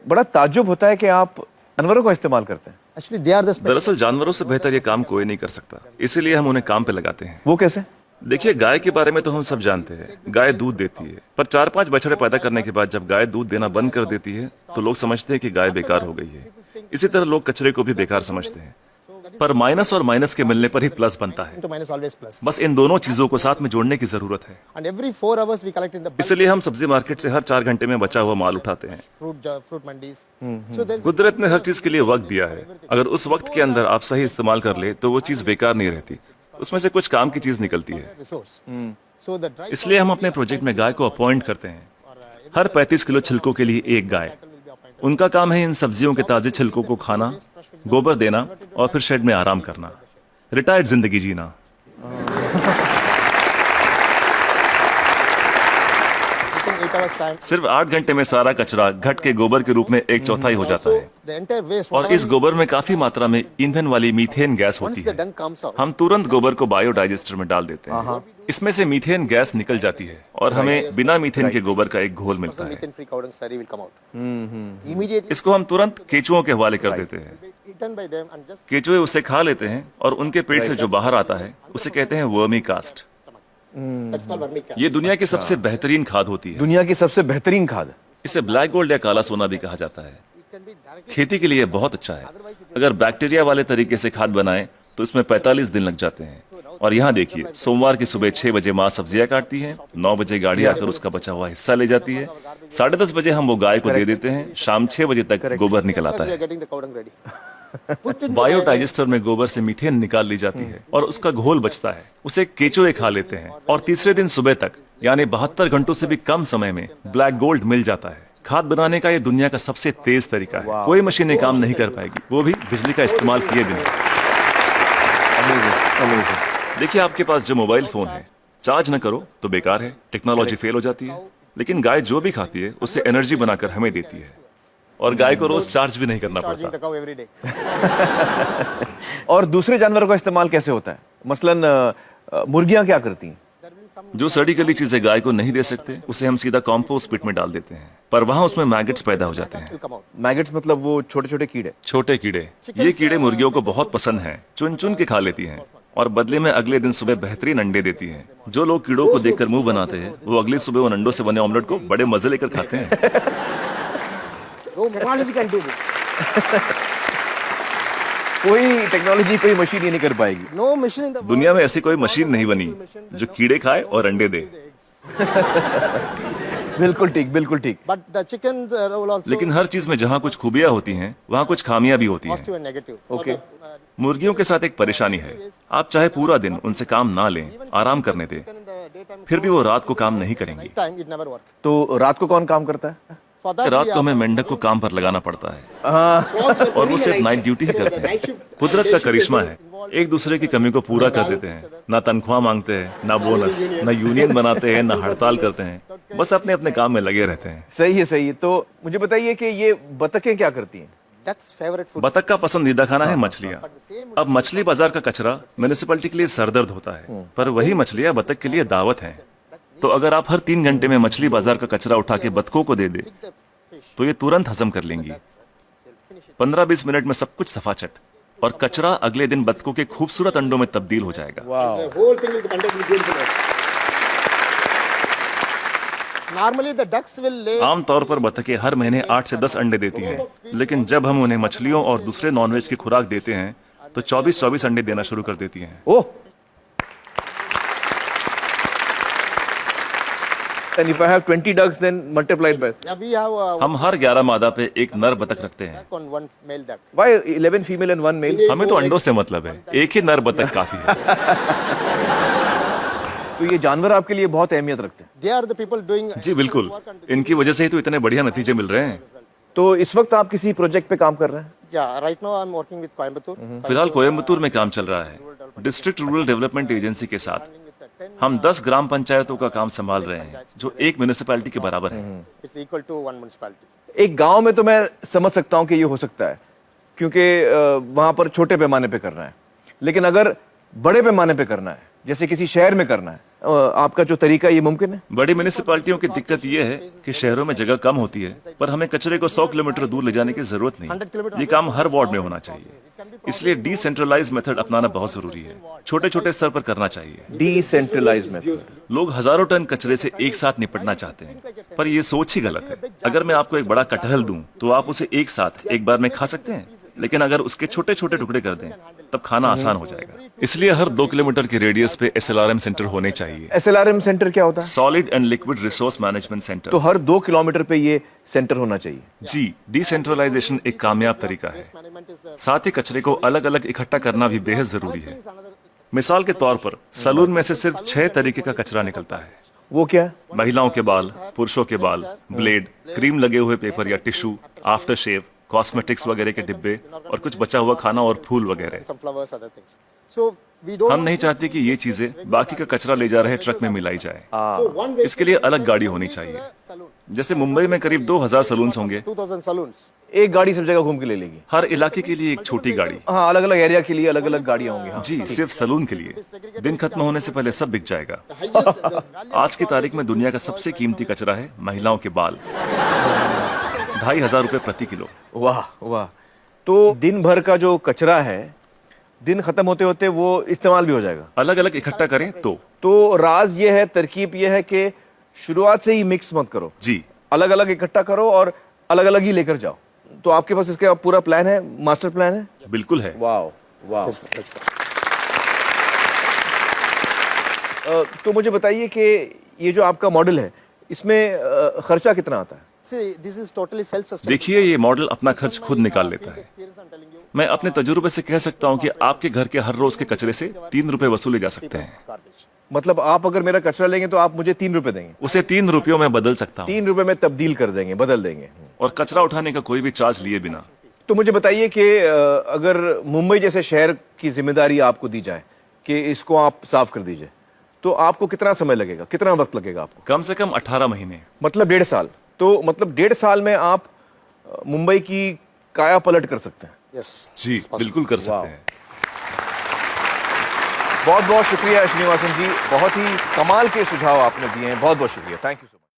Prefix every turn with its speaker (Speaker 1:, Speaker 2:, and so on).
Speaker 1: बड़ा ताज्जुब होता है कि आप जानवरों का इस्तेमाल करते हैं।
Speaker 2: Actually, they are the special.
Speaker 3: दरअसल जानवरों से बेहतर ये काम कोई नहीं कर सकता, इसीलिए हम उन्हें काम पे लगाते हैं।
Speaker 1: वो कैसे?
Speaker 3: देखिए, गाय के बारे में तो हम सब जानते हैं, गाय दूध देती है, पर 4-5 बछड़े पैदा करने के बाद जब गाय दूध देना बंद कर देती है तो लोग समझते हैं कि गाय बेकार हो गई है। इसी तरह लोग कचरे को भी बेकार समझते हैं, पर माइनस और माइनस के मिलने पर ही प्लस बनता है।
Speaker 2: To minus always plus.
Speaker 3: बस इन दोनों चीजों को साथ में जोड़ने की जरूरत है।
Speaker 2: And every 4 hours we collect in the bulk
Speaker 3: इसलिए हम सब्जी मार्केट से हर 4 घंटे में बचा हुआ माल उठाते हैं।
Speaker 2: fruit mandis. So there's
Speaker 3: कुदरत ने हर चीज के लिए वक्त दिया है, अगर उस वक्त के अंदर आप सही इस्तेमाल कर ले तो वो चीज बेकार नहीं रहती, उसमें से कुछ काम की चीज निकलती है।
Speaker 2: resource. So the dry
Speaker 3: इसलिए हम अपने प्रोजेक्ट में गाय को अपॉइंट करते हैं, हर 35 किलो छिलकों के लिए एक गाय। उनका काम है इन सब्जियों के ताजे छिलकों को खाना, गोबर देना और फिर शेड में आराम करना, रिटायर्ड जिंदगी जीना।
Speaker 2: within 8 hours time.
Speaker 3: सिर्फ 8 घंटे में सारा कचरा घट के गोबर के रूप में 1/4 हो जाता है,
Speaker 2: The entire waste.
Speaker 3: और इस गोबर में काफी मात्रा में ईंधन वाली मीथेन गैस
Speaker 2: Once
Speaker 3: होती
Speaker 2: the
Speaker 3: है।
Speaker 2: dung comes out.
Speaker 3: हम तुरंत गोबर को बायोडाइजेस्टर में डाल देते हैं, इसमें से मीथेन गैस निकल जाती है और हमें बिना मीथेन के गोबर का एक घोल मिलता है।
Speaker 2: Methane free cow dung slurry will come out. Immediately
Speaker 3: इसको हम तुरंत केचुओं के हवाले कर देते हैं।
Speaker 2: eaten by them and just
Speaker 3: केचुए उसे खा लेते हैं और उनके पेट से जो बाहर आता है उसे कहते हैं vermi cast.
Speaker 2: that's called vermicast.
Speaker 3: ये दुनिया की सबसे बेहतरीन खाद होती है।
Speaker 1: दुनिया की सबसे बेहतरीन खाद।
Speaker 3: इसे ब्लैक गोल्ड या काला सोना भी कहा जाता है।
Speaker 2: It can be directly.
Speaker 3: खेती के लिए बहुत अच्छा है। अगर बैक्टीरिया वाले तरीके से खाद बनाएं तो इसमें 45 दिन लग जाते हैं। और यहाँ देखिए, सोमवार की सुबह 6 बजे माँ सब्जियां काटती है, 9 बजे गाड़ी आकर उसका बचा हुआ हिस्सा ले जाती है, 10:30 बजे हम वो गाय को दे देते हैं, शाम 6 बजे तक गोबर निकल आता
Speaker 2: We are
Speaker 3: है।
Speaker 2: getting the cow dung ready. Put in the
Speaker 3: biodigester में गोबर से मीथेन निकाल ली जाती है और उसका घोल बचता है, उसे केचुए खा लेते हैं और तीसरे दिन सुबह तक यानी 72 घंटों से भी कम समय में ब्लैक गोल्ड मिल जाता है। खाद बनाने का ये दुनिया का सबसे तेज तरीका है, कोई मशीनें काम नहीं कर पाएगी, वो भी बिजली का इस्तेमाल किए बिना। देखिए, आपके पास जो मोबाइल फोन है, चार्ज न करो तो बेकार है, टेक्नोलॉजी फेल हो जाती है, लेकिन गाय जो भी खाती है उससे एनर्जी बनाकर हमें देती है और गाय को रोज चार्ज भी नहीं करना
Speaker 2: charging
Speaker 3: पड़ता।
Speaker 2: the cow every day.
Speaker 1: और दूसरे जानवरों का इस्तेमाल कैसे होता है? मसलन मुर्गियां क्या करती हैं?
Speaker 3: जो सड़ी गली चीजें गाय को नहीं दे सकते उसे हम सीधा कॉम्पोस्ट पिट में डाल देते हैं, पर वहाँ उसमें मैगेट्स पैदा हो जाते हैं।
Speaker 2: Will come out.
Speaker 1: मैगेट्स मतलब वो छोटे छोटे कीड़े।
Speaker 3: छोटे कीड़े, ये कीड़े मुर्गियों को बहुत पसंद हैं, चुन चुन के खा लेती हैं और बदले में अगले दिन सुबह बेहतरीन अंडे देती हैं। जो लोग कीड़ों को देखकर मुंह बनाते हैं वो अगली सुबह उन अंडों से बने ऑमलेट को बड़े मजे लेकर खाते हैं।
Speaker 2: No technology can do this.
Speaker 1: कोई टेक्नोलॉजी, कोई मशीन ये नहीं कर पाएगी।
Speaker 2: No machine in the world.
Speaker 3: दुनिया में ऐसी कोई मशीन नहीं बनी जो कीड़े खाए और अंडे दे।
Speaker 1: बिल्कुल ठीक, बिल्कुल ठीक।
Speaker 2: But the chicken role also
Speaker 3: लेकिन हर चीज में जहाँ कुछ खूबियां होती हैं वहाँ कुछ खामियां भी होती हैं।
Speaker 2: positive and negative.
Speaker 1: Okay.
Speaker 3: मुर्गियों के साथ एक परेशानी है, आप चाहे पूरा दिन उनसे काम ना लें, आराम करने दें,
Speaker 2: In the daytime,
Speaker 3: फिर भी वो रात को काम नहीं करेंगी।
Speaker 2: night time it never work.
Speaker 1: तो रात को कौन काम करता है?
Speaker 2: For that
Speaker 3: रात
Speaker 2: we
Speaker 3: को हमें
Speaker 2: are-
Speaker 3: मेंढक को काम पर लगाना पड़ता है और वो सिर्फ नाइट ड्यूटी ही करते हैं। कुदरत का करिश्मा है, एक दूसरे की कमी को पूरा कर देते हैं, ना तनख्वाह मांगते हैं, ना बोनस, ना यूनियन बनाते हैं, ना हड़ताल करते हैं, बस अपने अपने काम में लगे रहते हैं।
Speaker 1: सही है, सही है। तो मुझे बताइए कि ये बतखें क्या करती हैं?
Speaker 2: Duck's favorite food.
Speaker 3: बतख का पसंदीदा खाना है मछलियाँ। अब मछली बाजार का कचरा म्यूनिसिपैलिटी के लिए सरदर्द होता है, पर वही मछलियाँ बतख के लिए दावत हैं। तो अगर आप हर 3 घंटे में मछली बाजार का कचरा उठा के बतखों को दे दे तो ये तुरंत हजम कर लेंगी। 15-20 मिनट में सब कुछ सफाचट, और कचरा अगले दिन बतखों के खूबसूरत अंडों में तब्दील हो जाएगा।
Speaker 2: The whole thing will be conducted with beautiful way. Normally the ducks will lay
Speaker 3: आमतौर पर बतखें हर महीने 8 से 10 अंडे देती हैं, लेकिन जब हम उन्हें मछलियों और दूसरे नॉनवेज की खुराक देते हैं तो 24-24 अंडे देना शुरू कर देती हैं।
Speaker 1: ओह, and if I have 20 ducks then multiplied by
Speaker 2: yeah, we have
Speaker 3: हम हर 11 मादा पे एक नर बतख रखते हैं।
Speaker 2: duck on one male duck.
Speaker 1: why 11 female and 1 male?
Speaker 3: हमें तो अंडों से मतलब है, एक ही नर बतख काफी है।
Speaker 1: तो ये जानवर आपके लिए बहुत अहमियत रखते हैं।
Speaker 2: They are the people doing
Speaker 3: जी बिल्कुल, इनकी वजह से ही तो इतने बढ़िया नतीजे मिल रहे हैं।
Speaker 1: तो इस वक्त आप किसी प्रोजेक्ट पे काम कर रहे हैं?
Speaker 2: Yeah, right now I'm working with Coimbatore.
Speaker 3: फिलहाल कोयम्बतूर में काम चल रहा है, डिस्ट्रिक्ट रूरल डेवलपमेंट एजेंसी के साथ। हम 10 ग्राम पंचायतों का काम संभाल रहे हैं जो एक म्यूनिसिपैलिटी के बराबर है।
Speaker 2: It's equal to one municipality.
Speaker 1: एक गांव में तो मैं समझ सकता हूं कि ये हो सकता है क्योंकि वहां पर छोटे पैमाने पे करना है, लेकिन अगर बड़े पैमाने पे करना है, जैसे किसी शहर में करना है, आपका जो तरीका ये मुमकिन है?
Speaker 3: बड़ी म्यूनिसिपैलिटियों की दिक्कत यह है कि शहरों में जगह कम होती है, पर हमें कचरे को 100 किलोमीटर दूर ले जाने की जरूरत नहीं। ये काम हर वार्ड में होना चाहिए। इसलिए डिसेंट्रलाइज मेथड अपनाना बहुत जरूरी है। छोटे छोटे स्तर पर करना चाहिए।
Speaker 1: Decentralise method.
Speaker 3: लोग हजारों टन कचरे से एक साथ निपटना चाहते हैं, पर ये सोच ही गलत है। अगर मैं आपको एक बड़ा कटहल दूं, तो आप उसे एक साथ एक बार में खा सकते हैं, लेकिन अगर उसके छोटे छोटे टुकड़े कर दें, तब खाना आसान हो जाएगा। इसलिए हर 2 किलोमीटर के रेडियस पे SLRM सेंटर होने चाहिए।
Speaker 1: SLRM सेंटर क्या होता है?
Speaker 3: Solid and liquid resource management centre.
Speaker 1: तो हर 2 किलोमीटर पे ये सेंटर होना चाहिए।
Speaker 3: जी, डिसेंट्रलाइजेशन एक कामयाब तरीका है। साथ ही कचरे को अलग अलग इकट्ठा करना भी बेहद जरूरी है। मिसाल के तौर पर सलून में से सिर्फ 6 तरीके का कचरा निकलता है।
Speaker 1: वो क्या?
Speaker 3: महिलाओं के बाल, पुरुषों के बाल, ब्लेड, क्रीम लगे हुए पेपर या टिश्यू, आफ्टर शेव, कॉस्मेटिक्स वगैरह के डिब्बे और कुछ बचा हुआ खाना और फूल वगैरह।
Speaker 2: Some flowers, other things. So we don't.
Speaker 3: हम नहीं चाहते कि ये चीजें बाकी का कचरा ले जा रहे ट्रक में मिलाई जाए।
Speaker 2: So one way
Speaker 3: इसके लिए अलग गाड़ी होनी चाहिए।
Speaker 2: saloon.
Speaker 3: जैसे मुंबई में करीब 2000 सलून्स होंगे।
Speaker 2: 2000 saloons.
Speaker 1: एक गाड़ी सब जगह घूम के ले लेगी।
Speaker 3: हर इलाके के लिए एक छोटी गाड़ी।
Speaker 1: हाँ, अलग अलग एरिया के लिए अलग अलग गाड़ियां होंगी। हाँ।
Speaker 3: जी, सिर्फ सलून के लिए। दिन खत्म होने से पहले सब बिक जाएगा। आज की तारीख में दुनिया का सबसे कीमती कचरा है महिलाओं के बाल। 2500 रुपए प्रति किलो।
Speaker 1: वाह वाह। तो दिन भर का जो कचरा है, दिन खत्म होते होते वो इस्तेमाल भी हो जाएगा।
Speaker 3: अलग अलग इकट्ठा करें
Speaker 1: तो राज ये है, तरकीब ये है कि शुरुआत से ही मिक्स मत करो।
Speaker 3: जी,
Speaker 1: अलग अलग इकट्ठा करो और अलग अलग ही लेकर जाओ। तो आपके पास इसका पूरा प्लान है, मास्टर प्लान है?
Speaker 3: बिल्कुल है।
Speaker 1: वाह वाह।
Speaker 2: Yes, that's-
Speaker 1: तो मुझे बताइए कि ये जो आपका मॉडल है, इसमें खर्चा कितना आता है?
Speaker 2: See, this is totally self-sustainable.
Speaker 3: देखिए, ये मॉडल अपना खर्च खुद निकाल लेता है।
Speaker 2: Experience I'm telling you.
Speaker 3: मैं अपने तजुर्बे से कह सकता हूँ कि आपके घर के हर रोज के कचरे से 3 रुपए वसूले जा सकते हैं।
Speaker 2: Garbage.
Speaker 1: मतलब आप अगर मेरा कचरा लेंगे तो आप मुझे 3 रुपए देंगे?
Speaker 3: उसे 3 रुपयों में बदल सकता हूँ
Speaker 1: 3 रुपए में तब्दील कर देंगे, बदल देंगे।
Speaker 3: और कचरा उठाने का कोई भी चार्ज लिए बिना।
Speaker 1: तो मुझे बताइए कि अगर मुंबई जैसे शहर की जिम्मेदारी आपको दी जाए कि इसको आप साफ कर दीजिए, तो आपको कितना समय लगेगा, कितना वक्त लगेगा आपको?
Speaker 3: कम से कम 18 महीने।
Speaker 1: मतलब 1.5 साल। तो मतलब 1.5 साल में आप मुंबई की काया पलट कर सकते हैं।
Speaker 2: Yes.
Speaker 3: Ji,
Speaker 2: it's possible.
Speaker 3: बिल्कुल कर सकते हैं।
Speaker 1: बहुत बहुत शुक्रिया श्रीनिवासन जी, बहुत ही कमाल के सुझाव आपने दिए हैं। बहुत बहुत शुक्रिया, थैंक यू।